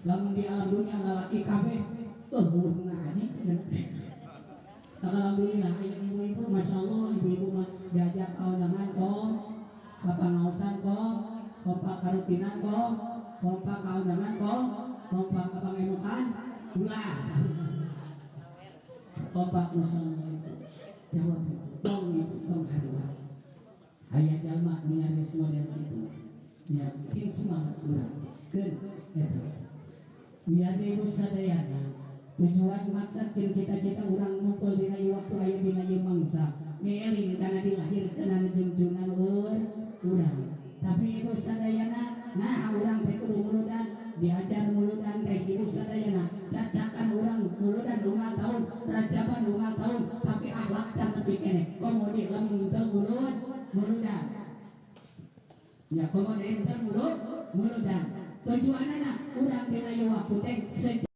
lamun di alam dunia lalaki kabeh ngaji cenah. Alhamdulillah ibu-ibu masya Allah ibu-ibu mah diajak kaundangan kok kapangaosan kok kompak karutinan kok kompak kaundangan kok kompak kapangemukan ulah kompak masya Allah itu jawab tong ibu tong harua ayat jalma ningali model itu ya cing semangat urang keun eta biar ibu sadayana tujuan maksud cita-cita orang ngumpul dina waktu aya dina ieu mangsa mieling kana dilahirkeun junjunan urang tapi ibu sadayana nah urang teh kudu muludan diajar muludan teh ibu sadayana cacakan urang muludan 5 tahun rajaban 5 tahun tapi akhlak can nepi keneh komodi lamun teu muludan ya komodi teu muludan tujuanna urang dina ieu waktu teh